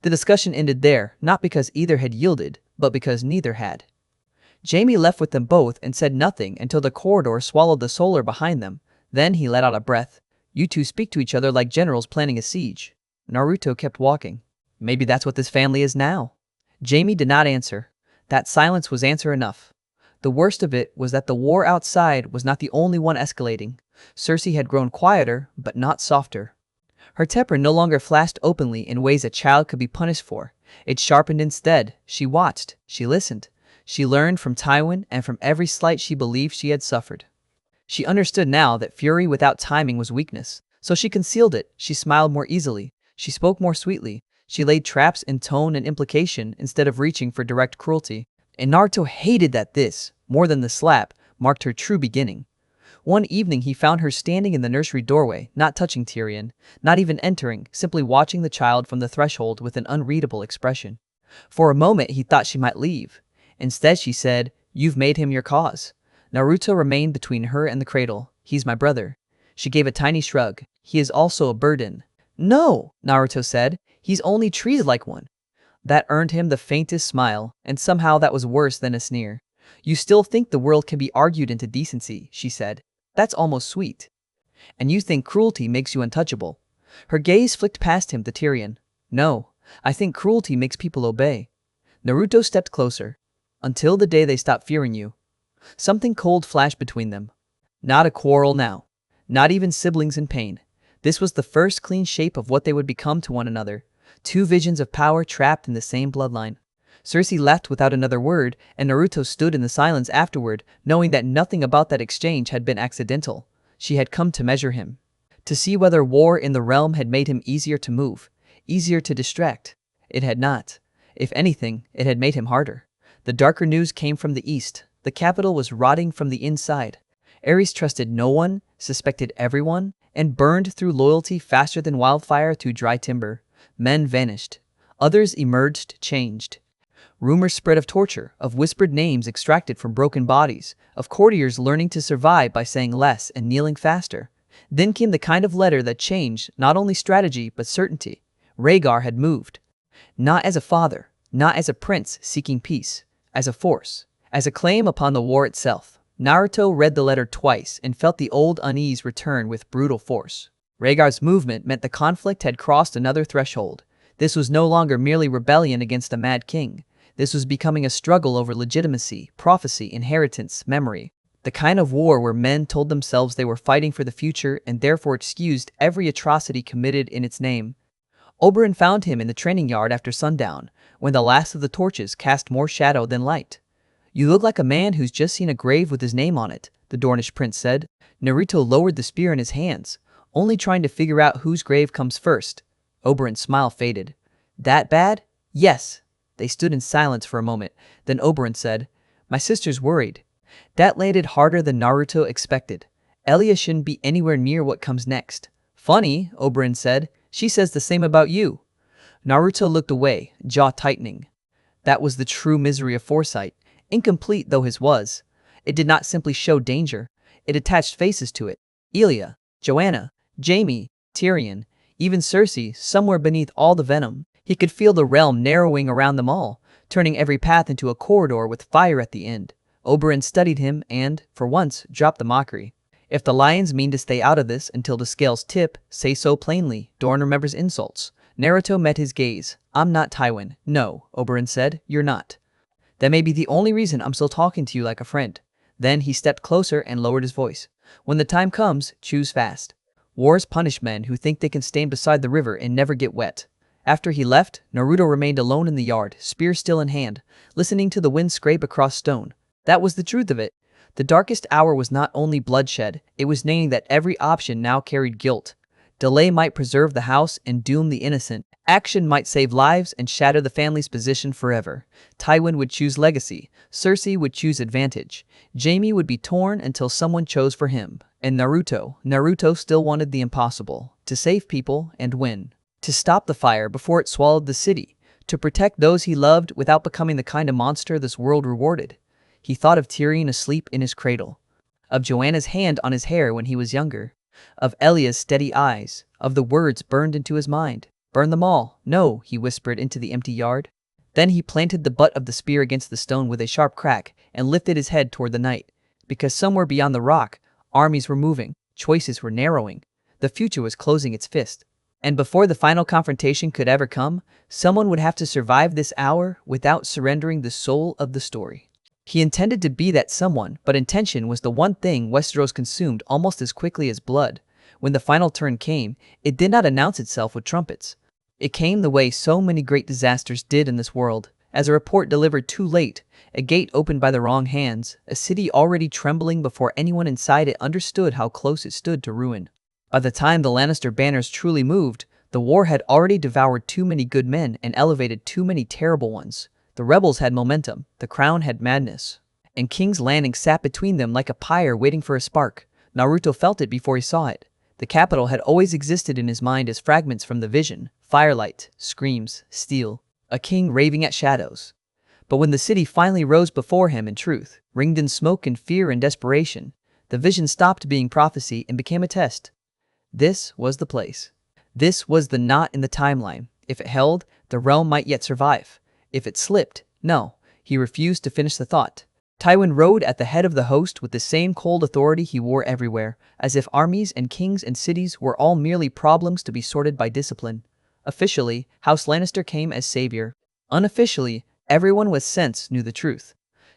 The discussion ended there, not because either had yielded, but because neither had. Jaime left with them both and said nothing until the corridor swallowed the solar behind them. Then he let out a breath. "You two speak to each other like generals planning a siege." Naruto kept walking. "Maybe that's what this family is now." Jaime did not answer. That silence was answer enough. The worst of it was that the war outside was not the only one escalating. Cersei had grown quieter, but not softer. Her temper no longer flashed openly in ways a child could be punished for. It sharpened instead. She watched. She listened. She learned from Tywin and from every slight she believed she had suffered. She understood now that fury without timing was weakness, so she concealed it. She smiled more easily. She spoke more sweetly. She laid traps in tone and implication instead of reaching for direct cruelty. And Naruto hated that this, more than the slap, marked her true beginning. One evening he found her standing in the nursery doorway, not touching Tyrion, not even entering, simply watching the child from the threshold with an unreadable expression. For a moment he thought she might leave. Instead she said, "You've made him your cause." Naruto remained between her and the cradle. "He's my brother." She gave a tiny shrug. "He is also a burden." "No," Naruto said. "He's only treated like one." That earned him the faintest smile, and somehow that was worse than a sneer. "You still think the world can be argued into decency," she said. "That's almost sweet. And you think cruelty makes you untouchable." Her gaze flicked past him to Tyrion. "No, I think cruelty makes people obey." Naruto stepped closer. "Until the day they stop fearing you." Something cold flashed between them. Not a quarrel now. Not even siblings in pain. This was the first clean shape of what they would become to one another. Two visions of power trapped in the same bloodline. Cersei left without another word, and Naruto stood in the silence afterward, knowing that nothing about that exchange had been accidental. She had come to measure him. To see whether war in the realm had made him easier to move, easier to distract. It had not. If anything, it had made him harder. The darker news came from the east. The capital was rotting from the inside. Ares trusted no one, suspected everyone, and burned through loyalty faster than wildfire through dry timber. Men vanished. Others emerged, changed. Rumors spread of torture, of whispered names extracted from broken bodies, of courtiers learning to survive by saying less and kneeling faster. Then came the kind of letter that changed not only strategy but certainty. Rhaegar had moved. Not as a father, not as a prince seeking peace, as a force, as a claim upon the war itself. Naruto read the letter twice and felt the old unease return with brutal force. Rhaegar's movement meant the conflict had crossed another threshold. This was no longer merely rebellion against a mad king. This was becoming a struggle over legitimacy, prophecy, inheritance, memory. The kind of war where men told themselves they were fighting for the future and therefore excused every atrocity committed in its name. Oberyn found him in the training yard after sundown, when the last of the torches cast more shadow than light. "You look like a man who's just seen a grave with his name on it," the Dornish prince said. Naruto lowered the spear in his hands, only trying to figure out whose grave comes first. Oberyn's smile faded. "That bad?" "Yes." They stood in silence for a moment. Then Oberyn said, "My sister's worried." That landed harder than Naruto expected. "Elia shouldn't be anywhere near what comes next." "Funny," Oberyn said. "She says the same about you." Naruto looked away, jaw tightening. That was the true misery of foresight, incomplete though his was. It did not simply show danger. It attached faces to it. Elia, Joanna, Jaime, Tyrion, even Cersei, somewhere beneath all the venom. He could feel the realm narrowing around them all, turning every path into a corridor with fire at the end. Oberyn studied him and, for once, dropped the mockery. "If the lions mean to stay out of this until the scales tip, say so plainly." Dorne remembers insults. Naruto met his gaze. "I'm not Tywin." "No," Oberyn said, "you're not. That may be the only reason I'm still talking to you like a friend." Then he stepped closer and lowered his voice. "When the time comes, choose fast. Wars punish men who think they can stand beside the river and never get wet." After he left, Naruto remained alone in the yard, spear still in hand, listening to the wind scrape across stone. That was the truth of it. The darkest hour was not only bloodshed, it was naming that every option now carried guilt. Delay might preserve the house and doom the innocent. Action might save lives and shatter the family's position forever. Tywin would choose legacy. Cersei would choose advantage. Jaime would be torn until someone chose for him. And Naruto still wanted the impossible. To save people and win. To stop the fire before it swallowed the city. To protect those he loved without becoming the kind of monster this world rewarded. He thought of Tyrion asleep in his cradle. Of Joanna's hand on his hair when he was younger. Of Elia's steady eyes. Of the words burned into his mind. "Burn them all." "No," he whispered into the empty yard. Then he planted the butt of the spear against the stone with a sharp crack and lifted his head toward the night. Because somewhere beyond the rock, armies were moving, choices were narrowing. The future was closing its fist. And before the final confrontation could ever come, someone would have to survive this hour without surrendering the soul of the story. He intended to be that someone, but intention was the one thing Westeros consumed almost as quickly as blood. When the final turn came, it did not announce itself with trumpets. It came the way so many great disasters did in this world, as a report delivered too late, a gate opened by the wrong hands, a city already trembling before anyone inside it understood how close it stood to ruin. By the time the Lannister banners truly moved, the war had already devoured too many good men and elevated too many terrible ones. The rebels had momentum, the crown had madness. And King's Landing sat between them like a pyre waiting for a spark. Naruto felt it before he saw it. The capital had always existed in his mind as fragments from the vision. Firelight, screams, steel. A king raving at shadows. But when the city finally rose before him in truth, ringed in smoke and fear and desperation, the vision stopped being prophecy and became a test. This was the place. This was the knot in the timeline. If it held, the realm might yet survive. If it slipped, no. He refused to finish the thought. Tywin rode at the head of the host with the same cold authority he wore everywhere, as if armies and kings and cities were all merely problems to be sorted by discipline. Officially, House Lannister came as savior. Unofficially, everyone with sense knew the truth.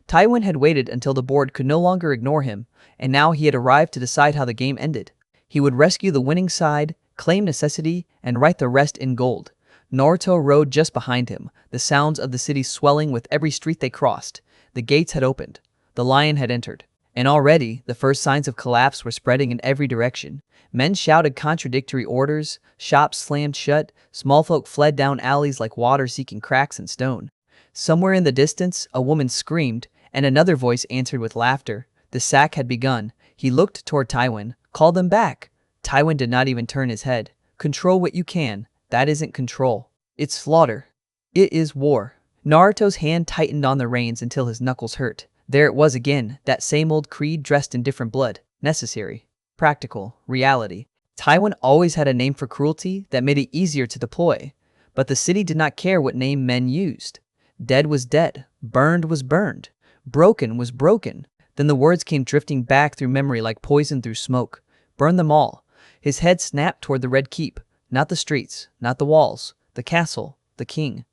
Tywin had waited until the board could no longer ignore him, and now he had arrived to decide how the game ended. He would rescue the winning side, claim necessity, and write the rest in gold. Naruto rode just behind him, the sounds of the city swelling with every street they crossed. The gates had opened. The lion had entered. And already, the first signs of collapse were spreading in every direction. Men shouted contradictory orders, shops slammed shut, small folk fled down alleys like water seeking cracks in stone. Somewhere in the distance, a woman screamed, and another voice answered with laughter. The sack had begun. He looked toward Tywin. "Call them back." Tywin did not even turn his head. "Control what you can. That isn't control. It's slaughter. It is war." Naruto's hand tightened on the reins until his knuckles hurt. There it was again, that same old creed dressed in different blood. Necessary. Practical. Reality. Tywin always had a name for cruelty that made it easier to deploy. But the city did not care what name men used. Dead was dead. Burned was burned. Broken was broken. Then the words came drifting back through memory like poison through smoke. Burn them all. His head snapped toward the Red Keep. Not the streets, not the walls, the castle, the king.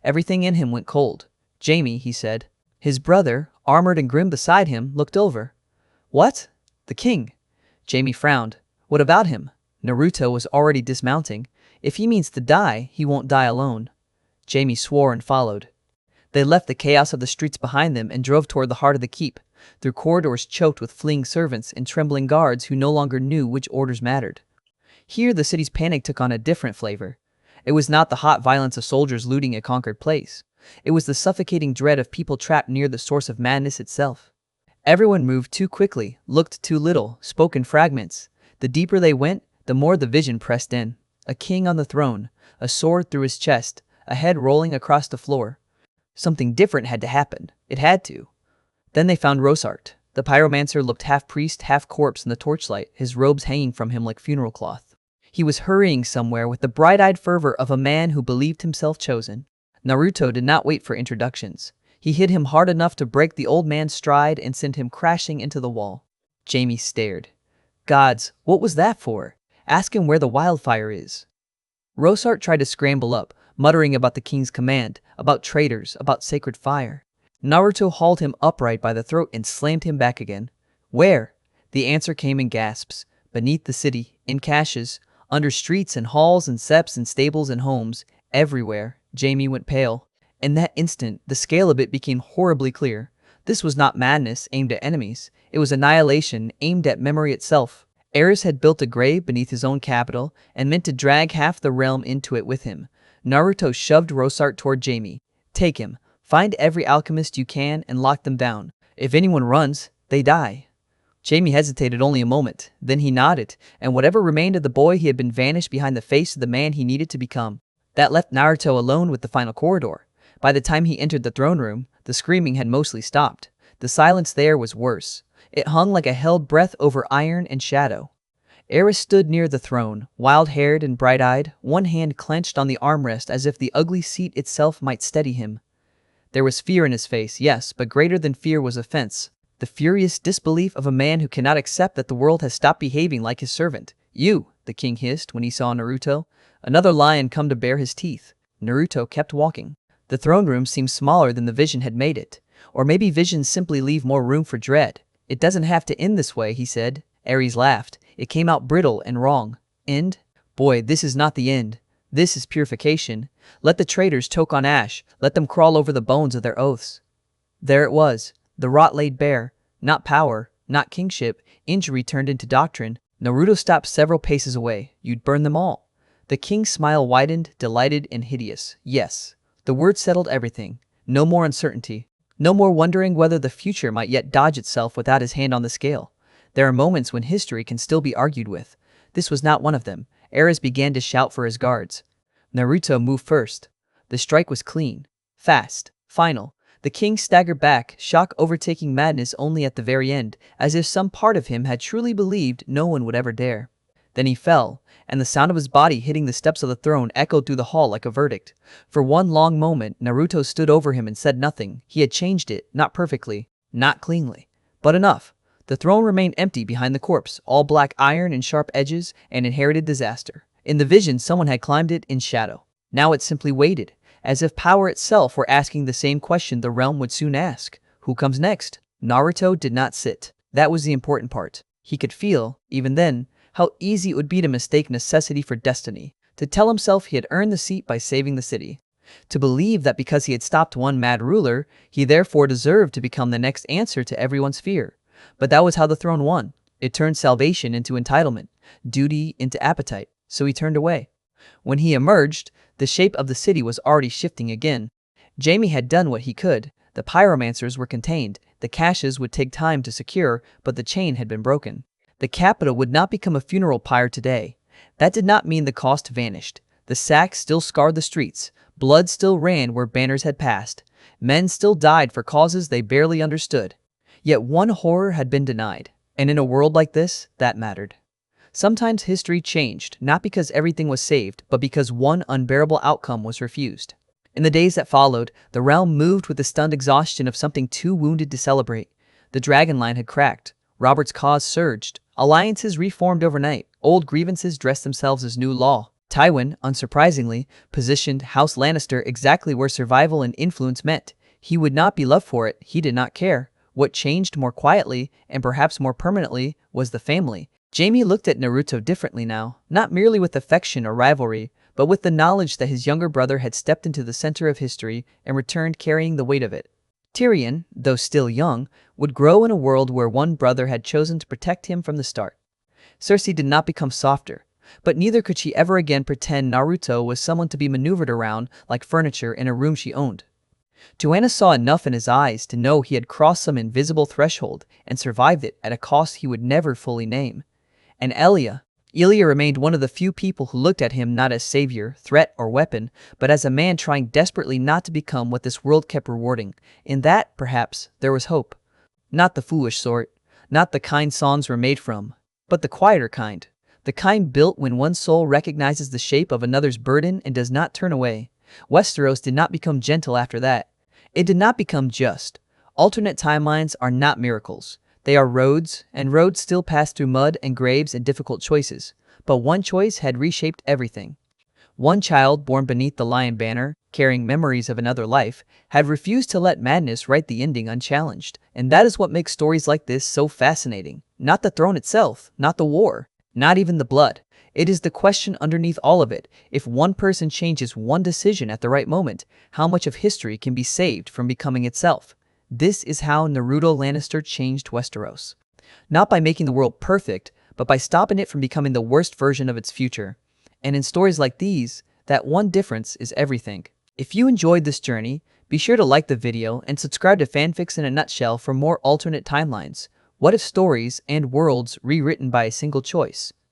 Everything in him went cold. "Jaime," he said. His brother, armored and grim beside him, looked over. "What?" "The king." Jaime frowned. "What about him?" Naruto was already dismounting. If he means to die, he won't die alone. Jaime swore and followed. They left the chaos of the streets behind them and drove toward the heart of the keep, through corridors choked with fleeing servants and trembling guards who no longer knew which orders mattered. Here the city's panic took on a different flavor. It was not the hot violence of soldiers looting a conquered place. It was the suffocating dread of people trapped near the source of madness itself. Everyone moved too quickly, looked too little, spoke in fragments. The deeper they went, the more the vision pressed in. A king on the throne, a sword through his chest, a head rolling across the floor. Something different had to happen. It had to. Then they found Rosart. The pyromancer looked half priest, half corpse in the torchlight, his robes hanging from him like funeral cloth. He was hurrying somewhere with the bright-eyed fervor of a man who believed himself chosen. Naruto did not wait for introductions. He hit him hard enough to break the old man's stride and send him crashing into the wall. Jaime stared. Gods, what was that for? Ask him where the wildfire is. Rosart tried to scramble up, muttering about the king's command, about traitors, about sacred fire. Naruto hauled him upright by the throat and slammed him back again. Where? The answer came in gasps. Beneath the city, in caches, under streets and halls and septs and stables and homes, everywhere. Jaime went pale. In that instant, the scale of it became horribly clear. This was not madness aimed at enemies. It was annihilation aimed at memory itself. Ares had built a grave beneath his own capital and meant to drag half the realm into it with him. Naruto shoved Rosart toward Jaime. Take him. Find every alchemist you can and lock them down. If anyone runs, they die. Jaime hesitated only a moment. Then he nodded, and whatever remained of the boy he had been vanished behind the face of the man he needed to become. That left Naruto alone with the final corridor. By the time he entered the throne room, the screaming had mostly stopped. The silence there was worse. It hung like a held breath over iron and shadow. Ares stood near the throne, wild-haired and bright-eyed, one hand clenched on the armrest as if the ugly seat itself might steady him. There was fear in his face, yes, but greater than fear was offense. The furious disbelief of a man who cannot accept that the world has stopped behaving like his servant. You, the king hissed when he saw Naruto. Another lion come to bare his teeth. Naruto kept walking. The throne room seemed smaller than the vision had made it. Or maybe visions simply leave more room for dread. It doesn't have to end this way, he said. Ares laughed. It came out brittle and wrong. End? Boy, this is not the end. This is purification. Let the traitors choke on ash. Let them crawl over the bones of their oaths. There it was. The rot laid bare. Not power, not kingship. Injury turned into doctrine. Naruto stopped several paces away. You'd burn them all. The king's smile widened, delighted and hideous. Yes. The word settled everything. No more uncertainty. No more wondering whether the future might yet dodge itself without his hand on the scale. There are moments when history can still be argued with. This was not one of them. Ares began to shout for his guards. Naruto moved first. The strike was clean, fast, final. The king staggered back, shock overtaking madness only at the very end, as if some part of him had truly believed no one would ever dare. Then he fell, and the sound of his body hitting the steps of the throne echoed through the hall like a verdict. For one long moment, Naruto stood over him and said nothing. He had changed it, not perfectly, not cleanly, but enough. The throne remained empty behind the corpse, all black iron and sharp edges, and inherited disaster. In the vision, someone had climbed it in shadow. Now it simply waited, as if power itself were asking the same question the realm would soon ask. Who comes next? Naruto did not sit. That was the important part. He could feel, even then, how easy it would be to mistake necessity for destiny, to tell himself he had earned the seat by saving the city, to believe that because he had stopped one mad ruler, he therefore deserved to become the next answer to everyone's fear. But that was how the throne won. It turned salvation into entitlement, duty into appetite, so he turned away. When he emerged, the shape of the city was already shifting again. Jaime had done what he could. The pyromancers were contained. The caches would take time to secure, but the chain had been broken. The capital would not become a funeral pyre today. That did not mean the cost vanished. The sacks still scarred the streets. Blood still ran where banners had passed. Men still died for causes they barely understood. Yet one horror had been denied. And in a world like this, that mattered. Sometimes history changed, not because everything was saved, but because one unbearable outcome was refused. In the days that followed, the realm moved with the stunned exhaustion of something too wounded to celebrate. The dragon line had cracked. Robert's cause surged. Alliances reformed overnight. Old grievances dressed themselves as new law. Tywin, unsurprisingly, positioned House Lannister exactly where survival and influence met. He would not be loved for it. He did not care. What changed more quietly, and perhaps more permanently, was the family. Jaime looked at Naruto differently now, not merely with affection or rivalry, but with the knowledge that his younger brother had stepped into the center of history and returned carrying the weight of it. Tyrion, though still young, would grow in a world where one brother had chosen to protect him from the start. Cersei did not become softer, but neither could she ever again pretend Naruto was someone to be maneuvered around like furniture in a room she owned. Tywin saw enough in his eyes to know he had crossed some invisible threshold and survived it at a cost he would never fully name. And Elia remained one of the few people who looked at him not as savior, threat, or weapon, but as a man trying desperately not to become what this world kept rewarding. In that, perhaps, there was hope. Not the foolish sort, not the kind songs were made from, but the quieter kind. The kind built when one soul recognizes the shape of another's burden and does not turn away. Westeros did not become gentle after that. It did not become just. Alternate timelines are not miracles. They are roads, and roads still pass through mud and graves and difficult choices. But one choice had reshaped everything. One child born beneath the lion banner, carrying memories of another life, had refused to let madness write the ending unchallenged. And that is what makes stories like this so fascinating. Not the throne itself, not the war, not even the blood. It is the question underneath all of it. If one person changes one decision at the right moment, how much of history can be saved from becoming itself? This is how Naruto Lannister changed Westeros. Not by making the world perfect, but by stopping it from becoming the worst version of its future. And in stories like these, that one difference is everything. If you enjoyed this journey, be sure to like the video and subscribe to Fanfics in a Nutshell for more alternate timelines. What if stories and worlds rewritten by a single choice?